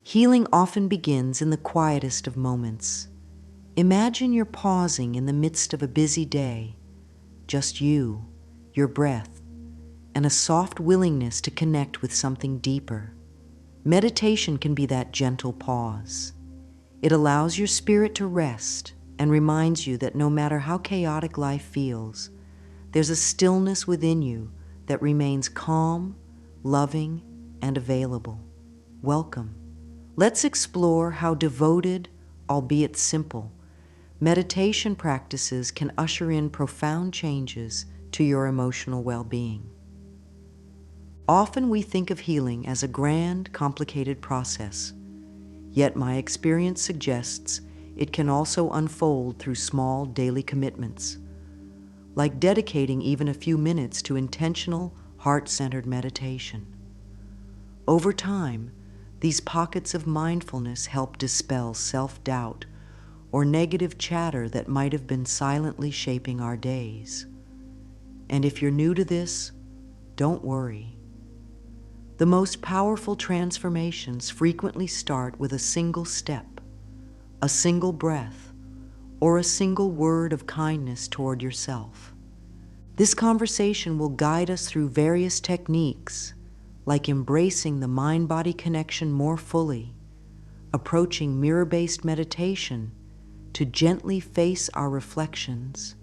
Healing often begins in the quietest of moments. Imagine you're pausing in the midst of a busy day, just you, your breath, and a soft willingness to connect with something deeper. Meditation can be that gentle pause. It allows your spirit to rest and reminds you that no matter how chaotic life feels, there's a stillness within you that remains calm, loving, and available. Welcome. Let's explore how devoted, albeit simple, meditation practices can usher in profound changes to your emotional well-being. Often we think of healing as a grand, complicated process, yet my experience suggests it can also unfold through small daily commitments, like dedicating even a few minutes to intentional, heart-centered meditation. Over time, these pockets of mindfulness help dispel self-doubt or negative chatter that might have been silently shaping our days. And if you're new to this, don't worry. The most powerful transformations frequently start with a single step, a single breath, or a single word of kindness toward yourself. This conversation will guide us through various techniques, like embracing the mind-body connection more fully, approaching mirror-based meditation to gently face our reflections,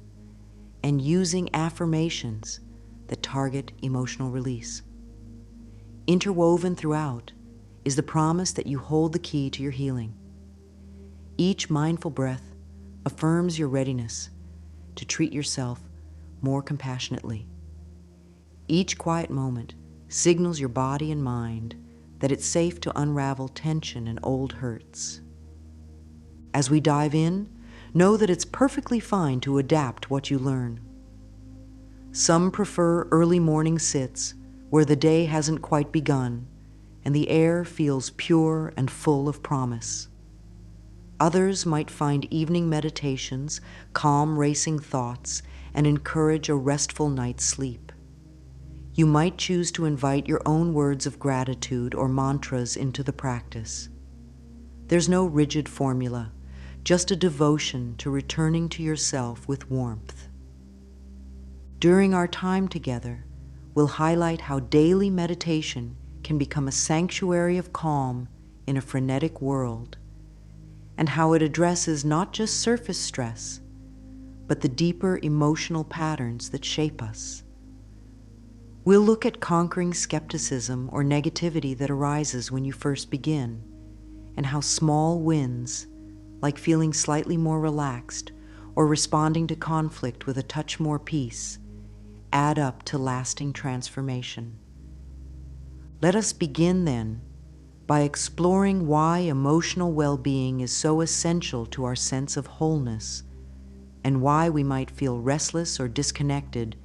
and using affirmations that target emotional release. Interwoven throughout is the promise that you hold the key to your healing. Each mindful breath affirms your readiness to treat yourself more compassionately. Each quiet moment signals your body and mind that it's safe to unravel tension and old hurts. As we dive in, know that it's perfectly fine to adapt what you learn. Some prefer early morning sits where the day hasn't quite begun and the air feels pure and full of promise. Others might find evening meditations calm racing thoughts and encourage a restful night's sleep. You might choose to invite your own words of gratitude or mantras into the practice. There's no rigid formula, just a devotion to returning to yourself with warmth. During our time together, we'll highlight how daily meditation can become a sanctuary of calm in a frenetic world, and how it addresses not just surface stress, but the deeper emotional patterns that shape us. We'll look at conquering skepticism or negativity that arises when you first begin, and how small wins, like feeling slightly more relaxed or responding to conflict with a touch more peace, add up to lasting transformation. Let us begin then by exploring why emotional well-being is so essential to our sense of wholeness, and why we might feel restless or disconnected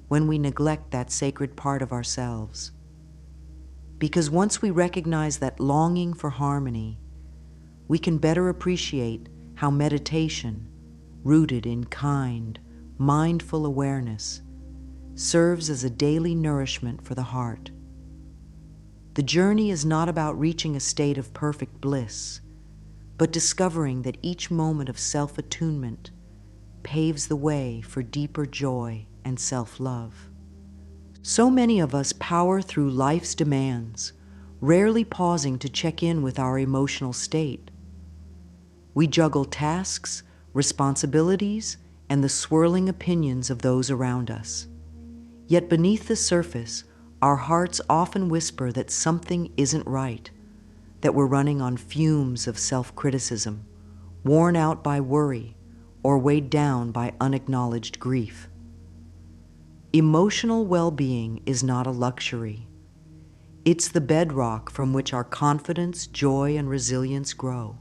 when we neglect that sacred part of ourselves. Because once we recognize that longing for harmony, we can better appreciate how meditation, rooted in kind, mindful awareness, serves as a daily nourishment for the heart. The journey is not about reaching a state of perfect bliss, but discovering that each moment of self-attunement paves the way for deeper joy and self-love. So many of us power through life's demands, rarely pausing to check in with our emotional state. We juggle tasks, responsibilities, and the swirling opinions of those around us. Yet beneath the surface, our hearts often whisper that something isn't right, that we're running on fumes of self-criticism, worn out by worry, or weighed down by unacknowledged grief. Emotional well-being is not a luxury. It's the bedrock from which our confidence, joy, and resilience grow.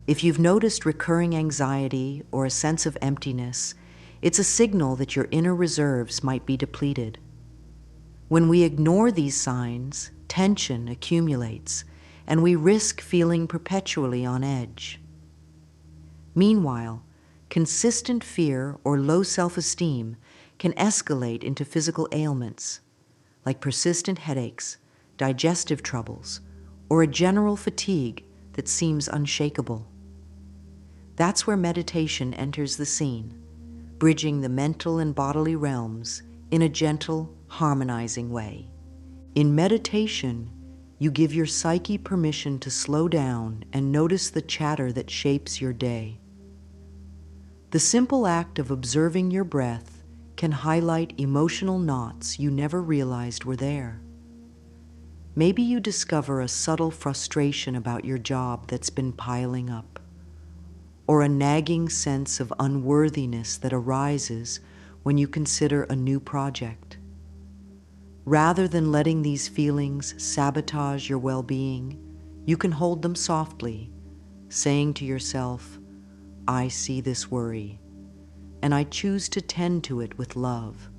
If you've noticed recurring anxiety or a sense of emptiness, it's a signal that your inner reserves might be depleted. When we ignore these signs, tension accumulates, and we risk feeling perpetually on edge. Meanwhile, consistent fear or low self-esteem can escalate into physical ailments, like persistent headaches, digestive troubles, or a general fatigue that seems unshakable. That's where meditation enters the scene, bridging the mental and bodily realms in a gentle, harmonizing way. In meditation, you give your psyche permission to slow down and notice the chatter that shapes your day. The simple act of observing your breath can highlight emotional knots you never realized were there. Maybe you discover a subtle frustration about your job that's been piling up, or a nagging sense of unworthiness that arises when you consider a new project. Rather than letting these feelings sabotage your well-being, you can hold them softly, saying to yourself, "I see this worry, and I choose to tend to it with love."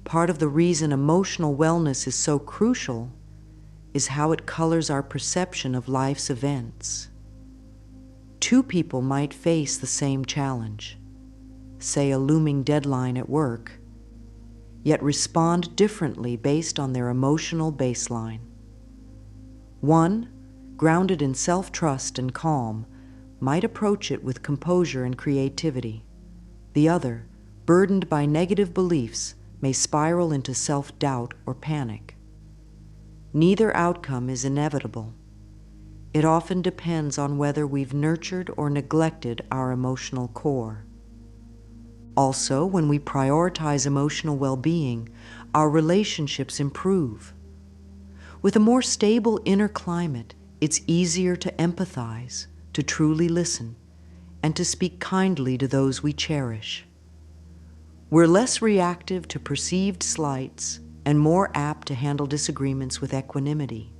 Part of the reason emotional wellness is so crucial is how it colors our perception of life's events. Two people might face the same challenge, say a looming deadline at work, yet respond differently based on their emotional baseline. One, grounded in self-trust and calm, might approach it with composure and creativity. The other, burdened by negative beliefs, may spiral into self-doubt or panic. Neither outcome is inevitable. It often depends on whether we've nurtured or neglected our emotional core. Also, when we prioritize emotional well-being, our relationships improve. With a more stable inner climate, it's easier to empathize, to truly listen, and to speak kindly to those we cherish. We're less reactive to perceived slights and more apt to handle disagreements with equanimity.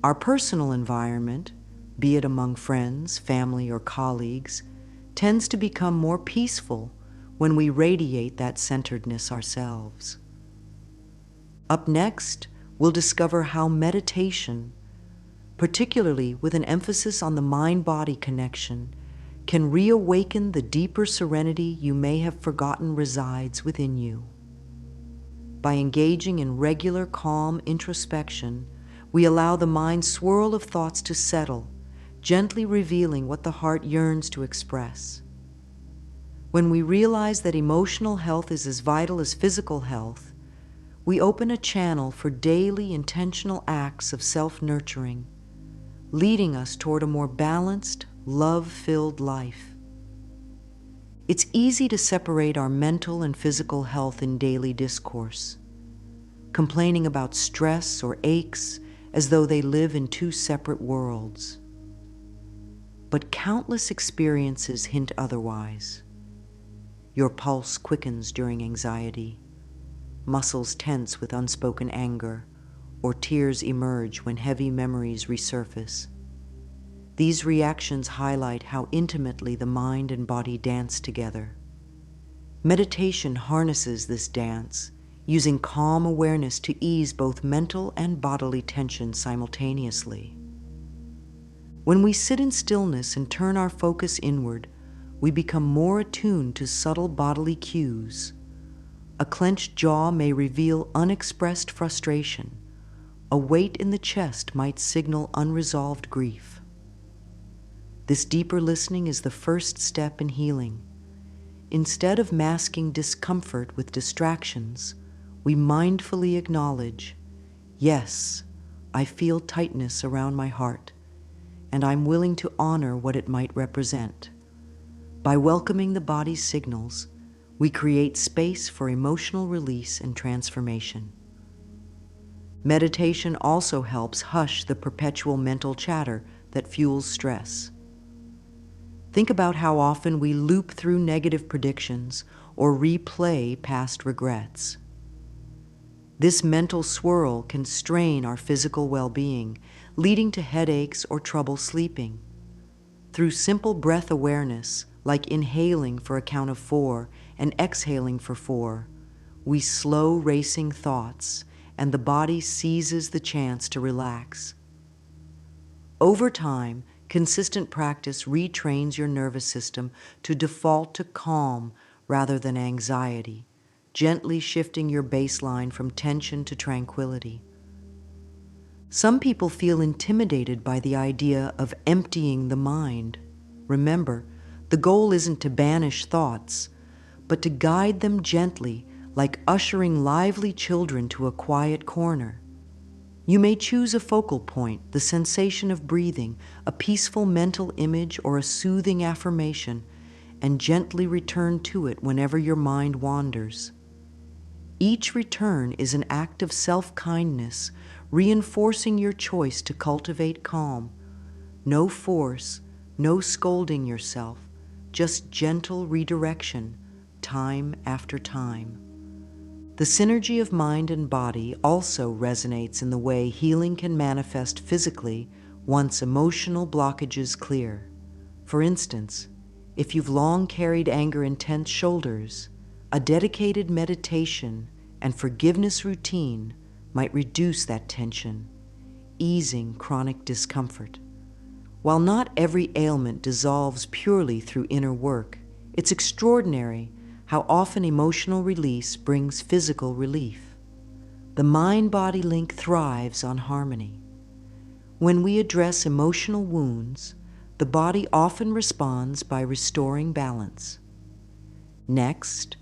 Our personal environment, be it among friends, family, or colleagues, tends to become more peaceful when we radiate that centeredness ourselves. Up next, we'll discover how meditation, particularly with an emphasis on the mind-body connection, can reawaken the deeper serenity you may have forgotten resides within you. By engaging in regular, calm introspection, we allow the mind's swirl of thoughts to settle, gently revealing what the heart yearns to express. When we realize that emotional health is as vital as physical health, we open a channel for daily intentional acts of self-nurturing, leading us toward a more balanced, love-filled life. It's easy to separate our mental and physical health in daily discourse, complaining about stress or aches as though they live in two separate worlds. But countless experiences hint otherwise. Your pulse quickens during anxiety, muscles tense with unspoken anger, or tears emerge when heavy memories resurface. These reactions highlight how intimately the mind and body dance together. Meditation harnesses this dance, using calm awareness to ease both mental and bodily tension simultaneously. When we sit in stillness and turn our focus inward, we become more attuned to subtle bodily cues. A clenched jaw may reveal unexpressed frustration. A weight in the chest might signal unresolved grief. This deeper listening is the first step in healing. Instead of masking discomfort with distractions, we mindfully acknowledge, yes, I feel tightness around my heart, and I'm willing to honor what it might represent. By welcoming the body's signals, we create space for emotional release and transformation. Meditation also helps hush the perpetual mental chatter that fuels stress. Think about how often we loop through negative predictions or replay past regrets. This mental swirl can strain our physical well-being, leading to headaches or trouble sleeping. Through simple breath awareness, like inhaling for a count of 4 and exhaling for 4, we slow racing thoughts, and the body seizes the chance to relax. Over time, consistent practice retrains your nervous system to default to calm rather than anxiety, gently shifting your baseline from tension to tranquility. Some people feel intimidated by the idea of emptying the mind. Remember, the goal isn't to banish thoughts, but to guide them gently, like ushering lively children to a quiet corner. You may choose a focal point, the sensation of breathing, a peaceful mental image, or a soothing affirmation, and gently return to it whenever your mind wanders. Each return is an act of self-kindness, reinforcing your choice to cultivate calm. No force, no scolding yourself, just gentle redirection, time after time. The synergy of mind and body also resonates in the way healing can manifest physically once emotional blockages clear. For instance, if you've long carried anger in tense shoulders, a dedicated meditation and forgiveness routine might reduce that tension, easing chronic discomfort. While not every ailment dissolves purely through inner work, it's extraordinary how often emotional release brings physical relief. The mind-body link thrives on harmony. When we address emotional wounds, the body often responds by restoring balance. Next,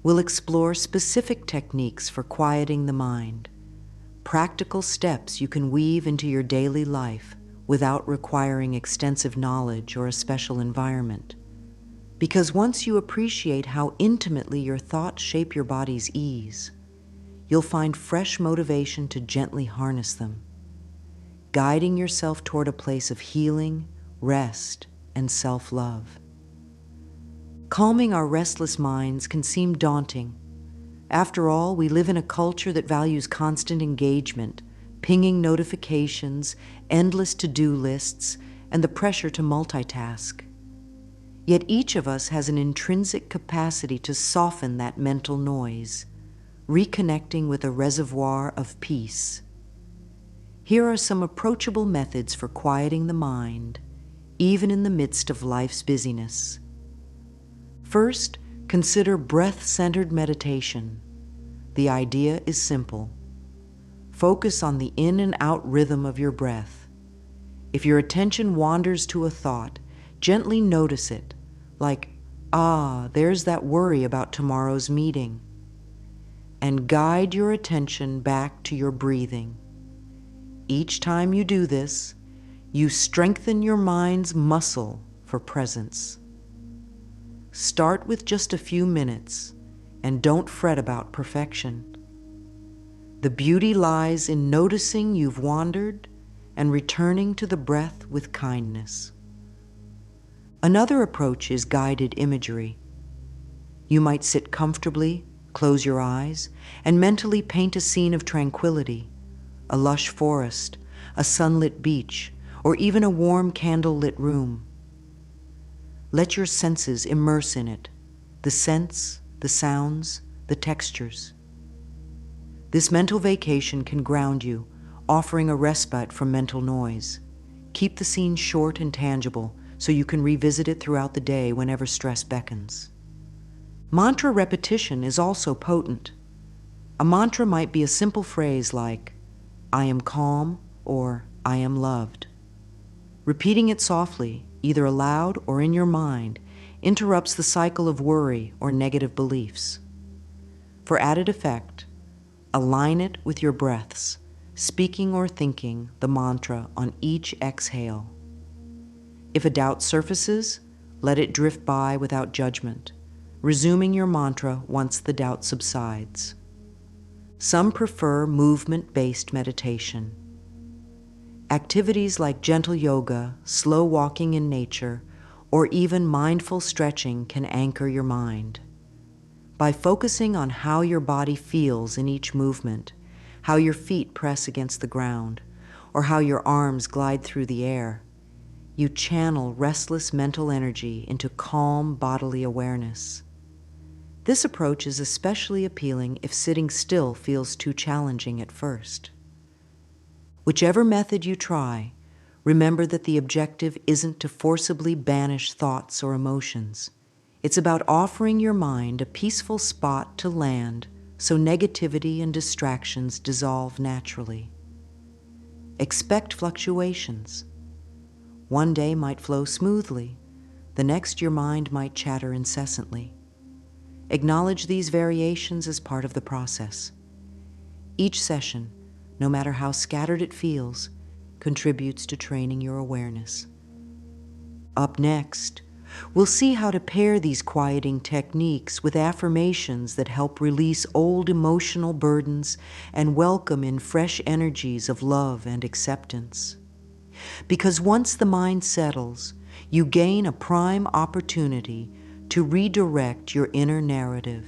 we'll explore specific techniques for quieting the mind, practical steps you can weave into your daily life without requiring extensive knowledge or a special environment. Because once you appreciate how intimately your thoughts shape your body's ease, you'll find fresh motivation to gently harness them, guiding yourself toward a place of healing, rest, and self-love. Calming our restless minds can seem daunting. After all, we live in a culture that values constant engagement, pinging notifications, endless to-do lists, and the pressure to multitask. Yet each of us has an intrinsic capacity to soften that mental noise, reconnecting with a reservoir of peace. Here are some approachable methods for quieting the mind, even in the midst of life's busyness. First, consider breath-centered meditation. The idea is simple. Focus on the in and out rhythm of your breath. If your attention wanders to a thought, gently notice it, like, there's that worry about tomorrow's meeting. And guide your attention back to your breathing. Each time you do this, you strengthen your mind's muscle for presence. Start with just a few minutes, and don't fret about perfection. The beauty lies in noticing you've wandered and returning to the breath with kindness. Another approach is guided imagery. You might sit comfortably, close your eyes, and mentally paint a scene of tranquility, a lush forest, a sunlit beach, or even a warm candle-lit room. Let your senses immerse in it, the scents, the sounds, the textures. This mental vacation can ground you, offering a respite from mental noise. Keep the scene short and tangible so you can revisit it throughout the day whenever stress beckons. Mantra repetition is also potent. A mantra might be a simple phrase like, "I am calm," or "I am loved." Repeating it softly, either aloud or in your mind, interrupts the cycle of worry or negative beliefs. For added effect, align it with your breaths, speaking or thinking the mantra on each exhale. If a doubt surfaces, let it drift by without judgment, resuming your mantra once the doubt subsides. Some prefer movement-based meditation. Activities like gentle yoga, slow walking in nature, or even mindful stretching can anchor your mind. By focusing on how your body feels in each movement, how your feet press against the ground, or how your arms glide through the air, you channel restless mental energy into calm bodily awareness. This approach is especially appealing if sitting still feels too challenging at first. Whichever method you try, remember that the objective isn't to forcibly banish thoughts or emotions. It's about offering your mind a peaceful spot to land so negativity and distractions dissolve naturally. Expect fluctuations. One day might flow smoothly, the next your mind might chatter incessantly. Acknowledge these variations as part of the process. Each session, no matter how scattered it feels, contributes to training your awareness. Up next, we'll see how to pair these quieting techniques with affirmations that help release old emotional burdens and welcome in fresh energies of love and acceptance. Because once the mind settles, you gain a prime opportunity to redirect your inner narrative,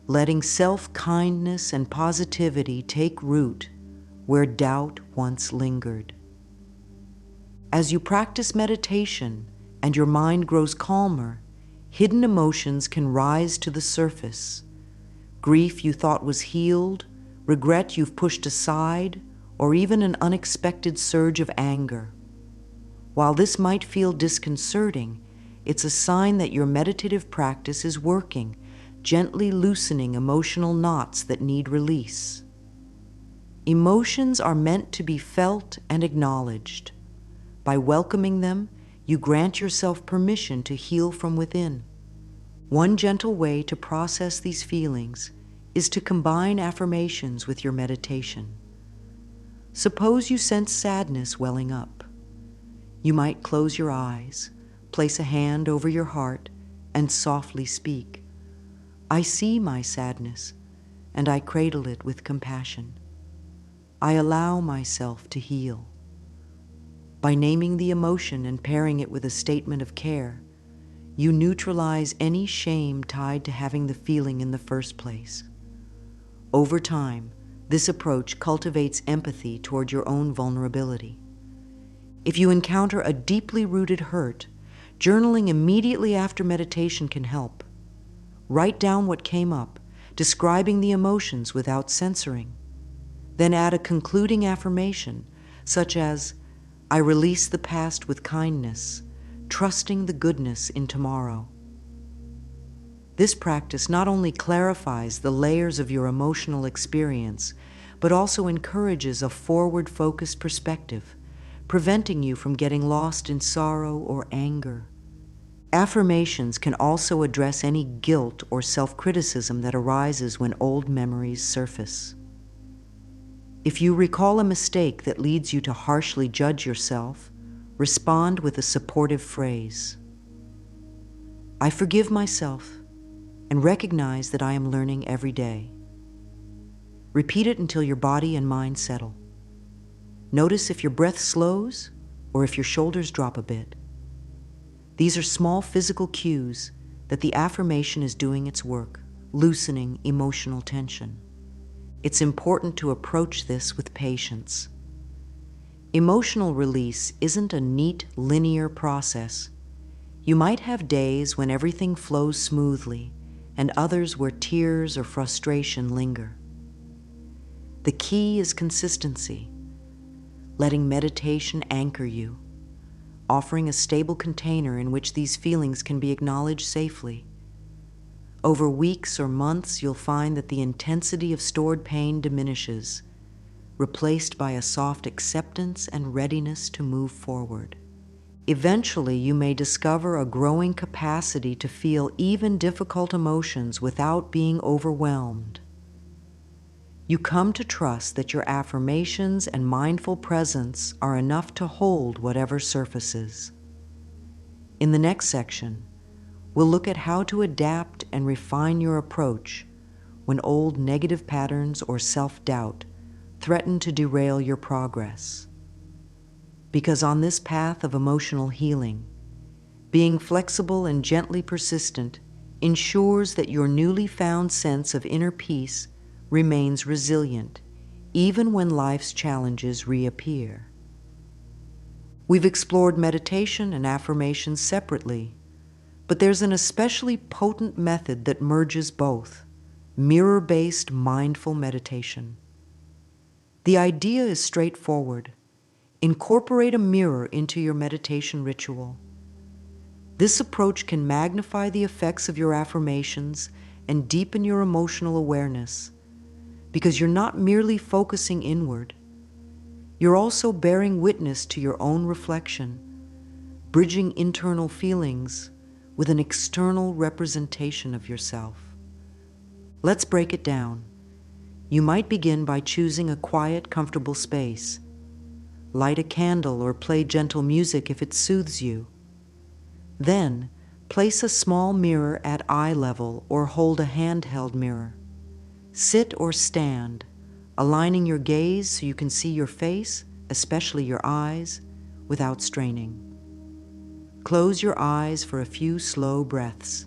letting self-kindness and positivity take root where doubt once lingered. As you practice meditation and your mind grows calmer, hidden emotions can rise to the surface. Grief you thought was healed, regret you've pushed aside, or even an unexpected surge of anger. While this might feel disconcerting, it's a sign that your meditative practice is working, gently loosening emotional knots that need release. Emotions are meant to be felt and acknowledged. By welcoming them, you grant yourself permission to heal from within. One gentle way to process these feelings is to combine affirmations with your meditation. Suppose you sense sadness welling up. You might close your eyes, place a hand over your heart, and softly speak, "I see my sadness, and I cradle it with compassion. I allow myself to heal." By naming the emotion and pairing it with a statement of care, you neutralize any shame tied to having the feeling in the first place. Over time, this approach cultivates empathy toward your own vulnerability. If you encounter a deeply rooted hurt, journaling immediately after meditation can help. Write down what came up, describing the emotions without censoring. Then add a concluding affirmation, such as, "I release the past with kindness, trusting the goodness in tomorrow." This practice not only clarifies the layers of your emotional experience, but also encourages a forward-focused perspective, preventing you from getting lost in sorrow or anger. Affirmations can also address any guilt or self-criticism that arises when old memories surface. If you recall a mistake that leads you to harshly judge yourself, respond with a supportive phrase. "I forgive myself and recognize that I am learning every day." Repeat it until your body and mind settle. Notice if your breath slows or if your shoulders drop a bit. These are small physical cues that the affirmation is doing its work, loosening emotional tension. It's important to approach this with patience. Emotional release isn't a neat, linear process. You might have days when everything flows smoothly, and others where tears or frustration linger. The key is consistency, letting meditation anchor you, offering a stable container in which these feelings can be acknowledged safely. Over weeks or months, you'll find that the intensity of stored pain diminishes, replaced by a soft acceptance and readiness to move forward. Eventually, you may discover a growing capacity to feel even difficult emotions without being overwhelmed. You come to trust that your affirmations and mindful presence are enough to hold whatever surfaces. In the next section, we'll look at how to adapt and refine your approach when old negative patterns or self-doubt threaten to derail your progress. Because on this path of emotional healing, being flexible and gently persistent ensures that your newly found sense of inner peace remains resilient, even when life's challenges reappear. We've explored meditation and affirmations separately, but there's an especially potent method that merges both: mirror-based mindful meditation. The idea is straightforward. Incorporate a mirror into your meditation ritual. This approach can magnify the effects of your affirmations and deepen your emotional awareness, because you're not merely focusing inward. You're also bearing witness to your own reflection, bridging internal feelings with an external representation of yourself. Let's break it down. You might begin by choosing a quiet, comfortable space. Light a candle or play gentle music if it soothes you. Then, place a small mirror at eye level or hold a handheld mirror. Sit or stand, aligning your gaze so you can see your face, especially your eyes, without straining. Close your eyes for a few slow breaths.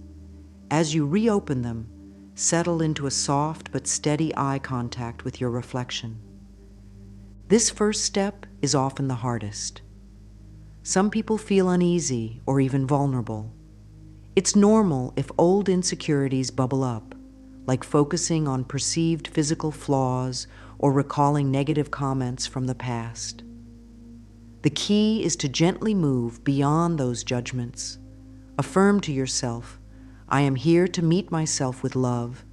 As you reopen them, settle into a soft but steady eye contact with your reflection. This first step is often the hardest. Some people feel uneasy or even vulnerable. It's normal if old insecurities bubble up, like focusing on perceived physical flaws or recalling negative comments from the past. The key is to gently move beyond those judgments. Affirm to yourself, I am here to meet myself with love,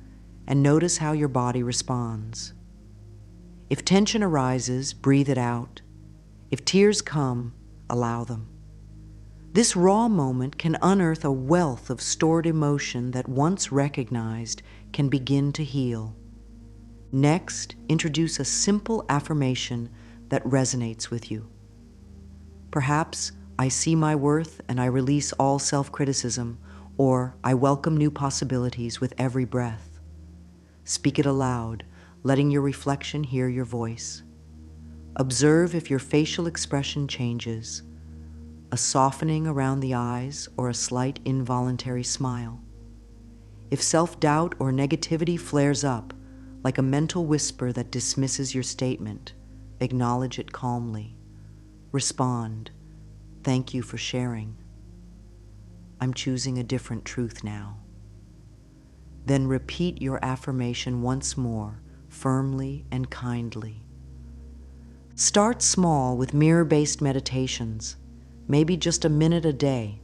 and notice how your body responds. If tension arises, breathe it out. If tears come, allow them. This raw moment can unearth a wealth of stored emotion that, once recognized, can begin to heal. Next, introduce a simple affirmation that resonates with you. Perhaps, I see my worth and I release all self-criticism, or I welcome new possibilities with every breath. Speak it aloud, letting your reflection hear your voice. Observe if your facial expression changes, a softening around the eyes or a slight involuntary smile. If self-doubt or negativity flares up, like a mental whisper that dismisses your statement, acknowledge it calmly. Respond, thank you for sharing. I'm choosing a different truth now. Then repeat your affirmation once more, firmly and kindly. Start small with mirror-based meditations, maybe just a minute a day.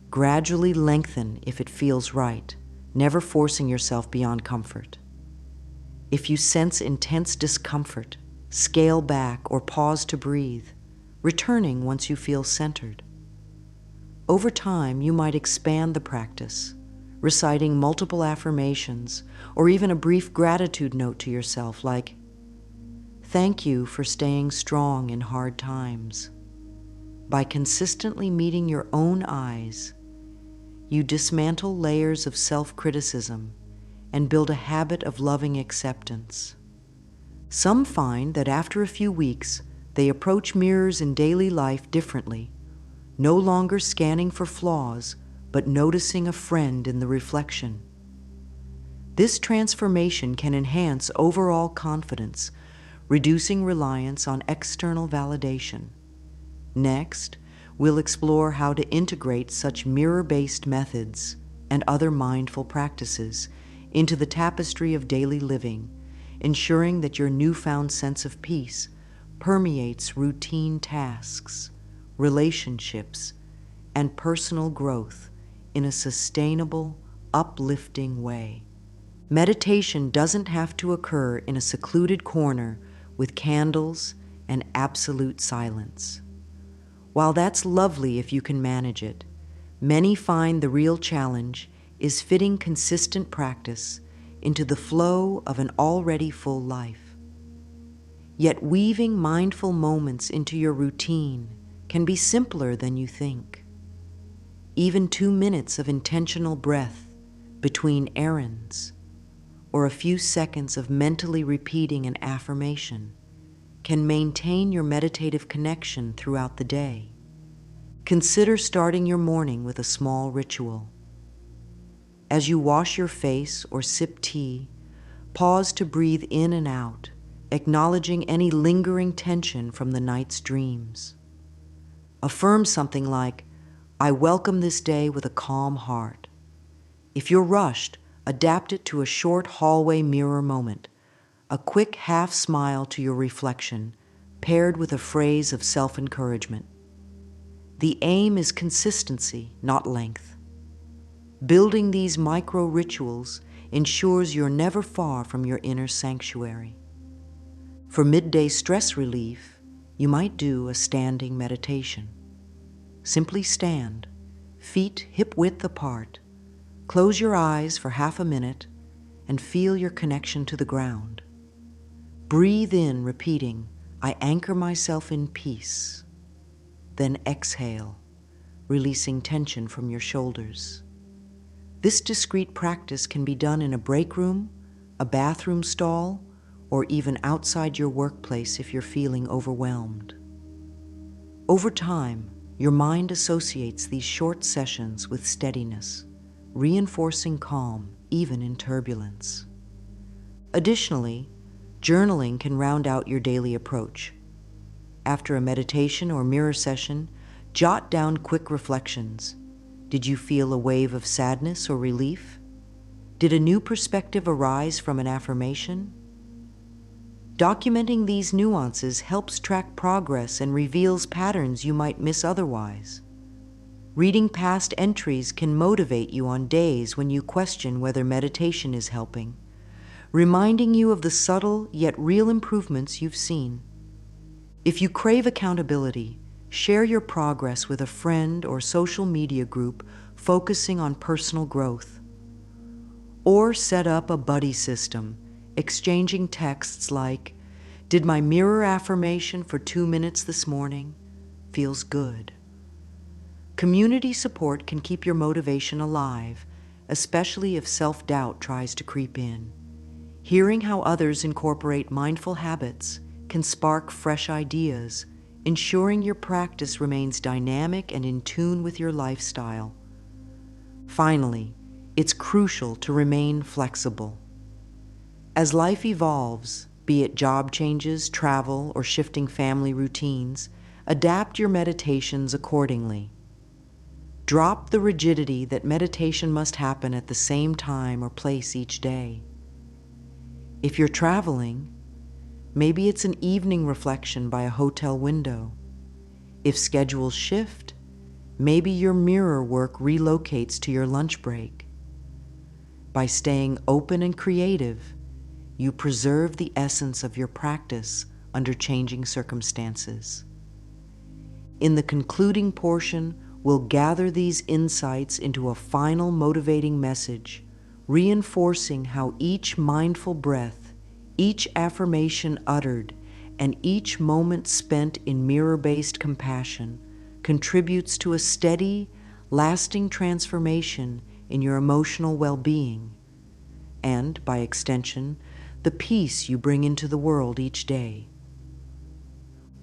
Gradually lengthen if it feels right, never forcing yourself beyond comfort. If you sense intense discomfort, scale back or pause to breathe, returning once you feel centered. Over time, you might expand the practice, reciting multiple affirmations or even a brief gratitude note to yourself like, "Thank you for staying strong in hard times." By consistently meeting your own eyes, you dismantle layers of self-criticism and build a habit of loving acceptance. Some find that after a few weeks, they approach mirrors in daily life differently, no longer scanning for flaws, but noticing a friend in the reflection. This transformation can enhance overall confidence, reducing reliance on external validation. Next, we'll explore how to integrate such mirror-based methods and other mindful practices into the tapestry of daily living, ensuring that your newfound sense of peace permeates routine tasks, relationships, and personal growth in a sustainable, uplifting way. Meditation doesn't have to occur in a secluded corner with candles and absolute silence. While that's lovely if you can manage it, many find the real challenge is fitting consistent practice into the flow of an already full life. Yet weaving mindful moments into your routine can be simpler than you think. Even 2 minutes of intentional breath between errands, or a few seconds of mentally repeating an affirmation, can maintain your meditative connection throughout the day. Consider starting your morning with a small ritual. As you wash your face or sip tea, pause to breathe in and out, acknowledging any lingering tension from the night's dreams. Affirm something like, "I welcome this day with a calm heart." If you're rushed, adapt it to a short hallway mirror moment, a quick half smile to your reflection, paired with a phrase of self-encouragement. The aim is consistency, not length. Building these micro-rituals ensures you're never far from your inner sanctuary. For midday stress relief, you might do a standing meditation. Simply stand, feet hip-width apart, close your eyes for half a minute, and feel your connection to the ground. Breathe in, repeating, "I anchor myself in peace." Then exhale, releasing tension from your shoulders. This discreet practice can be done in a break room, a bathroom stall, or even outside your workplace if you're feeling overwhelmed. Over time, your mind associates these short sessions with steadiness, reinforcing calm even in turbulence. Additionally, journaling can round out your daily approach. After a meditation or mirror session, jot down quick reflections. Did you feel a wave of sadness or relief? Did a new perspective arise from an affirmation? Documenting these nuances helps track progress and reveals patterns you might miss otherwise. Reading past entries can motivate you on days when you question whether meditation is helping, reminding you of the subtle yet real improvements you've seen. If you crave accountability, share your progress with a friend or social media group focusing on personal growth. Or set up a buddy system, exchanging texts like, "Did my mirror affirmation for 2 minutes this morning? Feels good." Community support can keep your motivation alive, especially if self-doubt tries to creep in. Hearing how others incorporate mindful habits can spark fresh ideas, ensuring your practice remains dynamic and in tune with your lifestyle. Finally, it's crucial to remain flexible. As life evolves, be it job changes, travel, or shifting family routines, adapt your meditations accordingly. Drop the rigidity that meditation must happen at the same time or place each day. If you're traveling, maybe it's an evening reflection by a hotel window. If schedules shift, maybe your mirror work relocates to your lunch break. By staying open and creative, you preserve the essence of your practice under changing circumstances. In the concluding portion, we'll gather these insights into a final motivating message, reinforcing how each mindful breath, each affirmation uttered, and each moment spent in mirror-based compassion contributes to a steady, lasting transformation in your emotional well-being, and, by extension, the peace you bring into the world each day.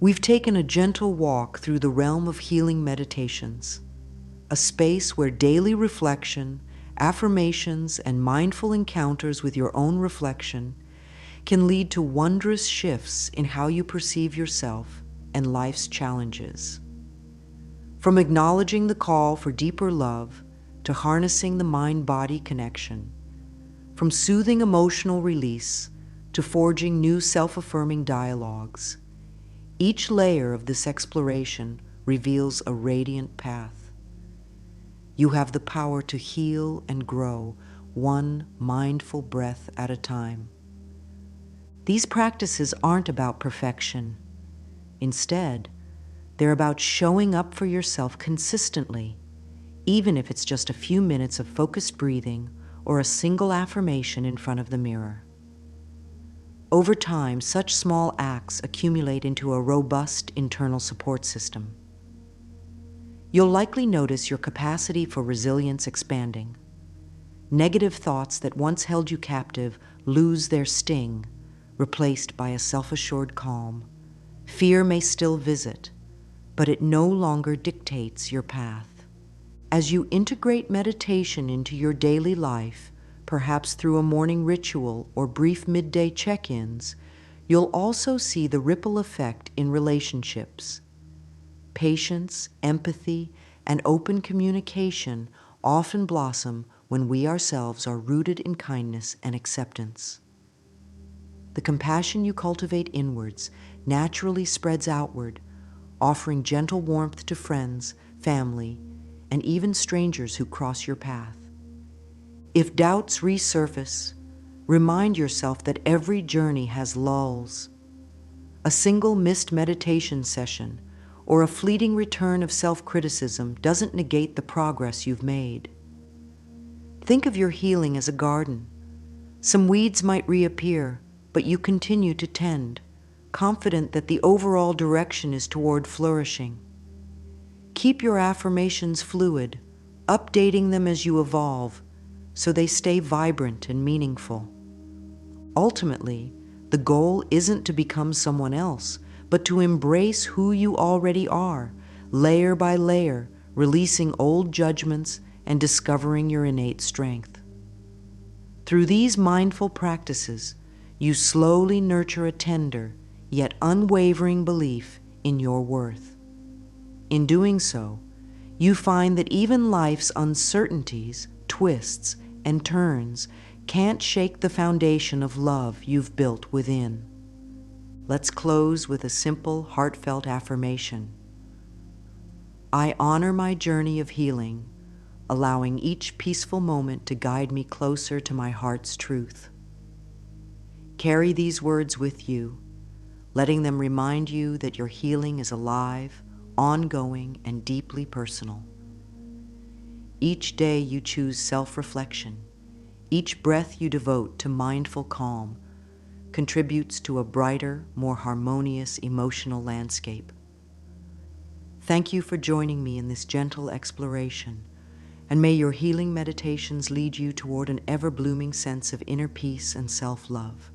We've taken a gentle walk through the realm of healing meditations, a space where daily reflection, affirmations, and mindful encounters with your own reflection can lead to wondrous shifts in how you perceive yourself and life's challenges. From acknowledging the call for deeper love to harnessing the mind-body connection, from soothing emotional release to forging new self-affirming dialogues, each layer of this exploration reveals a radiant path. You have the power to heal and grow one mindful breath at a time. These practices aren't about perfection. Instead, they're about showing up for yourself consistently, even if it's just a few minutes of focused breathing or a single affirmation in front of the mirror. Over time, such small acts accumulate into a robust internal support system. You'll likely notice your capacity for resilience expanding. Negative thoughts that once held you captive lose their sting, replaced by a self-assured calm. Fear may still visit, but it no longer dictates your path. As you integrate meditation into your daily life, perhaps through a morning ritual or brief midday check-ins, you'll also see the ripple effect in relationships. Patience, empathy, and open communication often blossom when we ourselves are rooted in kindness and acceptance. The compassion you cultivate inwards naturally spreads outward, offering gentle warmth to friends, family, and even strangers who cross your path. If doubts resurface, remind yourself that every journey has lulls. A single missed meditation session or a fleeting return of self-criticism doesn't negate the progress you've made. Think of your healing as a garden. Some weeds might reappear, but you continue to tend, confident that the overall direction is toward flourishing. Keep your affirmations fluid, updating them as you evolve, so they stay vibrant and meaningful. Ultimately, the goal isn't to become someone else, but to embrace who you already are, layer by layer, releasing old judgments and discovering your innate strength. Through these mindful practices, you slowly nurture a tender, yet unwavering belief in your worth. In doing so, you find that even life's uncertainties, twists, and turns can't shake the foundation of love you've built within. Let's close with a simple, heartfelt affirmation. I honor my journey of healing, allowing each peaceful moment to guide me closer to my heart's truth. Carry these words with you, letting them remind you that your healing is alive, ongoing, and deeply personal. Each day you choose self-reflection. Each breath you devote to mindful calm contributes to a brighter, more harmonious emotional landscape. Thank you for joining me in this gentle exploration, and may your healing meditations lead you toward an ever-blooming sense of inner peace and self-love.